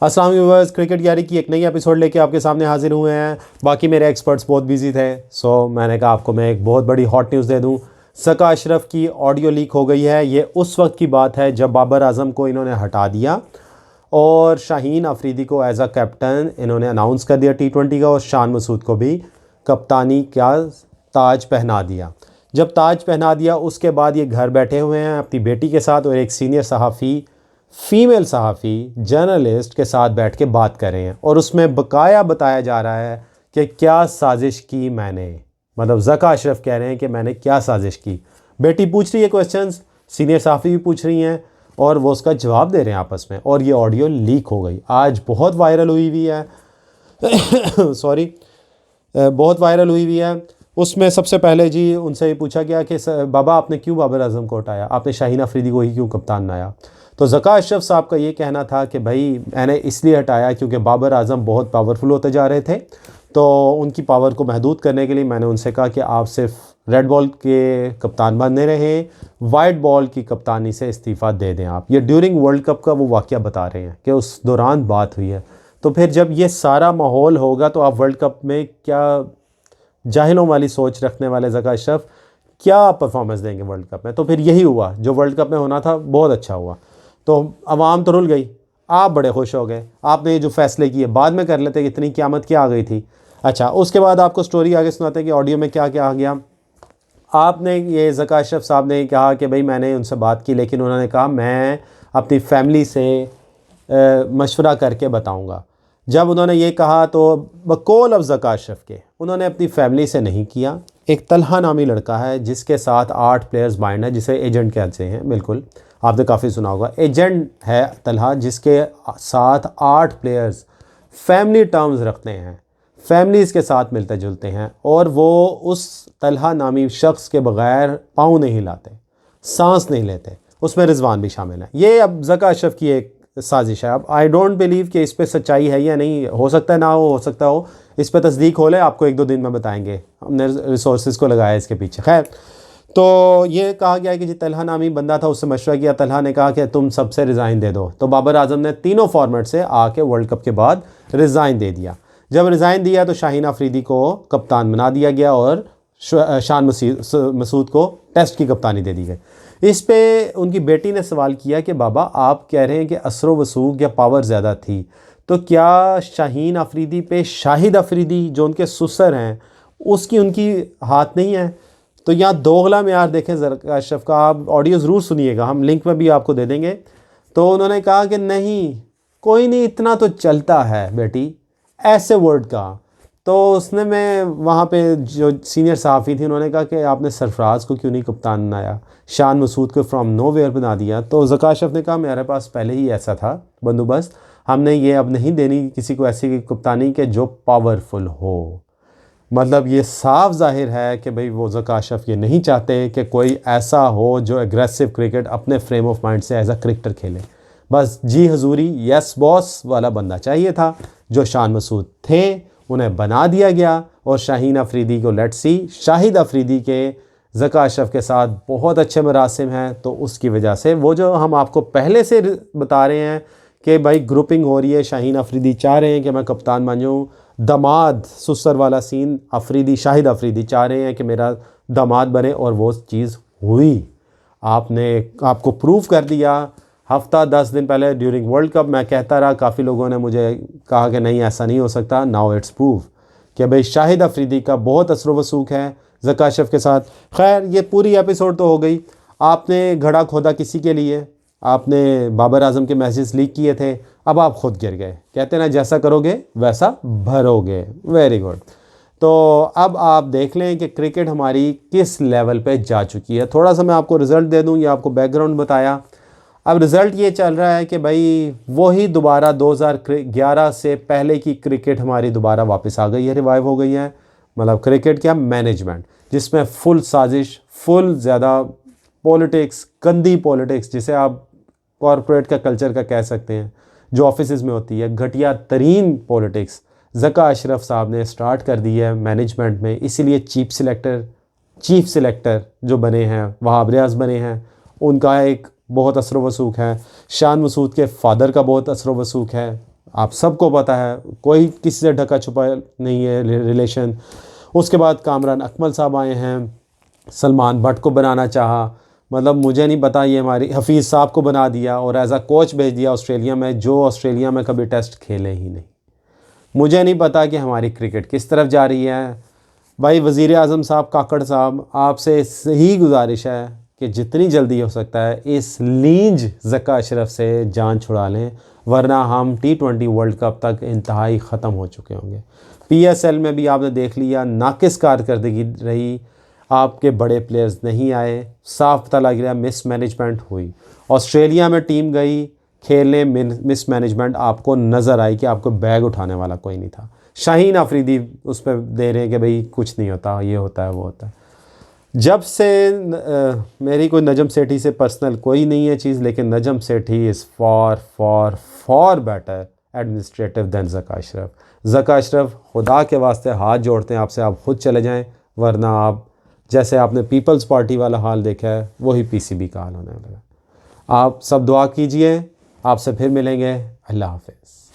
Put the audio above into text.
अस्सलाम वालेकुम viewers, cricket यारी की एक नई एपिसोड लेके आपके सामने हाजिर हुए हैं। बाकी मेरे एक्सपर्ट्स बहुत बिजी थे, सो मैंने कहा आपको मैं एक बहुत बड़ी हॉट न्यूज़ दे दूं। सका अशरफ की ऑडियो लीक हो गई है। ये उस वक्त की बात है जब बाबर आजम को इन्होंने हटा दिया और शाहीन अफरीदी को एज अ कैप्टन इन्होंने अनाउंस कर दिया T20 का, और शान मसूद को भी कप्तानी का ताज पहना दिया। जब ताज पहना दिया उसके बाद ये घर बैठे हुए हैं अपनी बेटी के साथ, और एक सीनियर सहाफ़ी, फ़ीमेल सहाफ़ी, जर्नलिस्ट के साथ बैठ के बात कर रहे हैं, और उसमें बकाया बताया जा रहा है कि क्या साजिश की मैंने। मतलब ज़का अशरफ कह रहे हैं कि मैंने क्या साजिश की। बेटी पूछ रही है क्वेश्चंस, सीनियर सहाफ़ी भी पूछ रही हैं, और वो उसका जवाब दे रहे हैं आपस में, और ये ऑडियो लीक हो गई। आज बहुत वायरल हुई हुई है सॉरी, बहुत वायरल हुई हुई है। उसमें सबसे पहले जी उनसे ये पूछा गया कि बाबा आपने क्यों बाबर आजम को हटाया, आपने शाहीन अफरीदी को ही क्यों कप्तान बनाया। तो ज़का अशरफ साहब का ये कहना था कि भाई मैंने इसलिए हटाया क्योंकि बाबर आजम बहुत पावरफुल होते जा रहे थे, तो उनकी पावर को महदूद करने के लिए मैंने उनसे कहा कि आप सिर्फ रेड बॉल के कप्तान बने रहें, वाइट बॉल की कप्तानी से इस्तीफ़ा दे दें आप। ये ड्यूरिंग वर्ल्ड कप का वो वाक़या बता रहे हैं कि उस दौरान बात हुई है। तो फिर जब ये सारा माहौल होगा तो आप वर्ल्ड कप में क्या, जाहिलों वाली सोच रखने वाले ज़का अशरफ क्या परफॉर्मेंस देंगे वर्ल्ड कप में। तो फिर यही हुआ जो वर्ल्ड कप में होना था, बहुत अच्छा हुआ। तो अवाम तो रुल गई, आप बड़े खुश हो गए, आपने ये जो फैसले किए बाद में कर लेते, इतनी क़यामत क्या आ गई थी। अच्छा, उसके बाद आपको स्टोरी आगे सुनाते हैं कि ऑडियो में क्या क्या आ गया। आपने ये ज़का अशरफ साहब ने कहा कि भाई मैंने उनसे बात की, लेकिन उन्होंने कहा मैं अपनी फैमिली से मशवरा करके बताऊंगा। जब उन्होंने ये कहा तो बकौल अब ज़का अशरफ के उन्होंने अपनी फैमिली से नहीं किया। एक तलहा नामी लड़का है जिसके साथ 8 प्लेयर्स बाइंड है, जिसे एजेंट कहते हैं। बिल्कुल आपने काफ़ी सुना होगा, एजेंट है तलहा, जिसके साथ 8 प्लेयर्स फैमिली टर्म्स रखते हैं, फैमिलीज़ के साथ मिलते जुलते हैं, और वो उस तलहा नामी शख्स के बग़ैर पाँव नहीं हिलाते, सांस नहीं लेते। उसमें रिजवान भी शामिल है। ये अब ज़का अशरफ की एक साजिश है। अब आई डोंट बिलीव कि इस पे सच्चाई है या नहीं, हो सकता है ना हो सकता हो। इस पे तस्दीक हो ले, आपको 1-2 दिन में बताएंगे, हमने रिसोर्सेज को लगाया इसके पीछे। खैर, तो ये कहा गया कि जो तलहा नामी बंदा था उससे मशवरा किया, तलहा ने कहा कि तुम सबसे रिज़ाइन दे दो। तो बाबर आजम ने तीनों फॉर्मेट से आके वर्ल्ड कप के बाद रिज़ाइन दे दिया। जब रिज़ाइन दिया तो शाहीन अफरीदी को कप्तान बना दिया गया, और शान मसूद को टेस्ट की कप्तानी दे दी गई। इस पे उनकी बेटी ने सवाल किया कि बाबा आप कह रहे हैं कि असरो वसूक या पावर ज़्यादा थी, तो क्या शाहीन अफरीदी पे शाहिद अफरीदी जो उनके सुसर हैं उसकी उनकी हाथ नहीं है। तो यहाँ दोगला में यार देखें ज़का अशरफ का, आप ऑडियो ज़रूर सुनिएगा, हम लिंक में भी आपको दे देंगे। तो उन्होंने कहा कि नहीं कोई नहीं, इतना तो चलता है बेटी, ऐसे वर्ड का। तो उसने, मैं वहाँ पे जो सीनियर सहाफ़ी थी उन्होंने कहा कि आपने सरफराज को क्यों नहीं कप्तान बनाया, शान मसूद को फ्रॉम नोवेयर बना दिया। तो ज़का अशरफ ने कहा मेरे पास पहले ही ऐसा था बंदोबस्त, हमने ये अब नहीं देनी किसी को ऐसी कप्तानी के जो पावरफुल हो। मतलब ये साफ जाहिर है कि भाई वो ज़का अशरफ ये नहीं चाहते कि कोई ऐसा हो जो एग्रेसिव क्रिकेट अपने फ्रेम ऑफ माइंड से एज अ क्रिकेटर खेले। बस जी हजूरी, यस बॉस वाला बंदा चाहिए था, जो शान मसूद थे उन्हें बना दिया गया, और शाहीन अफरीदी को लेट्स सी, शाहिद अफरीदी के ज़का अशरफ के साथ बहुत अच्छे मरासिम हैं। तो उसकी वजह से वो जो हम आपको पहले से बता रहे हैं कि भाई ग्रुपिंग हो रही है, शाहीन अफरीदी चाह रहे हैं कि मैं कप्तान बन जाऊँ, दामाद सुसर वाला सीन अफरीदी, शाहिद अफरीदी चाह रहे हैं कि मेरा दामाद बने, और वो चीज़ हुई। आपको प्रूव कर दिया। हफ्ता 10 दिन पहले ड्यूरिंग वर्ल्ड कप मैं कहता रहा, काफ़ी लोगों ने मुझे कहा कि नहीं ऐसा नहीं हो सकता। नाउ इट्स प्रूव कि भाई शाहिद अफरीदी का बहुत असर वसूक है ज़का अशरफ के साथ। खैर, ये पूरी एपिसोड तो हो गई। आपने घड़ा खोदा किसी के लिए, आपने बाबर आजम के मैसेज लीक किए थे, अब आप खुद गिर गए। कहते ना जैसा करोगे वैसा भरोगे। Very good. तो अब आप देख लें कि क्रिकेट हमारी किस लेवल पे जा चुकी है। थोड़ा सा मैं आपको रिज़ल्ट दे दूं, ये आपको बैकग्राउंड बताया। अब रिज़ल्ट ये चल रहा है कि भाई वही दोबारा 2011 से पहले की क्रिकेट हमारी दोबारा वापस आ गई है, रिवाइव हो गई है। मतलब क्रिकेट क्या, मैनेजमेंट, जिसमें फुल साजिश, फुल ज़्यादा पॉलिटिक्स, गंदी पॉलिटिक्स, जिसे आप कॉरपोरेट का कल्चर का कह सकते हैं, जो ऑफिस में होती है, घटिया तरीन पॉलिटिक्स ज़का अशरफ साहब ने स्टार्ट कर दी है मैनेजमेंट में। इसीलिए चीफ सिलेक्टर जो बने हैं, वहाब रियाज बने हैं, उनका एक बहुत असर वसूक है। शान मसूद के फादर का बहुत असर वसूक है। आप सबको पता है, कोई किसी से ढका छुपा नहीं है रिलेशन। उसके बाद कामरान अकमल साहब आए हैं, सलमान भट्ट को बनाना चाहा, मतलब मुझे नहीं पता, ये हमारी हफीज़ साहब को बना दिया और एज अ कोच भेज दिया ऑस्ट्रेलिया में, जो ऑस्ट्रेलिया में कभी टेस्ट खेले ही नहीं। मुझे नहीं पता कि हमारी क्रिकेट किस तरफ जा रही है। भाई वज़ीर आज़म साहब, काकड़ साहब, आपसे यही गुजारिश है कि जितनी जल्दी हो सकता है इस लींज ज़का अशरफ से जान छुड़ा लें, वरना हम T20 वर्ल्ड कप तक इंतहाई ख़त्म हो चुके होंगे। PSL में भी आपने देख लिया, नाकिस कारकर्दगी रही, आपके बड़े प्लेयर्स नहीं आए, साफ पता लग रहा मिस मैनेजमेंट हुई। ऑस्ट्रेलिया में टीम गई खेलने, मिस मैनेजमेंट आपको नज़र आई कि आपको बैग उठाने वाला कोई नहीं था। शाहीन अफरीदी उस पर दे रहे हैं कि भाई कुछ नहीं होता, ये होता है वो होता है। जब से मेरी कोई नजम सेठी से पर्सनल कोई नहीं है चीज़, लेकिन Najam Sethi is far better administrative than Zaka Ashraf. Zaka Ashraf, खुदा के वास्ते हाथ जोड़ते हैं आपसे, आप खुद चले जाएं, वरना आप जैसे आपने पीपल्स पार्टी वाला हाल देखा है वही PCB का हाल होने लगा। आप सब दुआ कीजिए, आपसे फिर मिलेंगे। अल्लाह हाफ़िज़।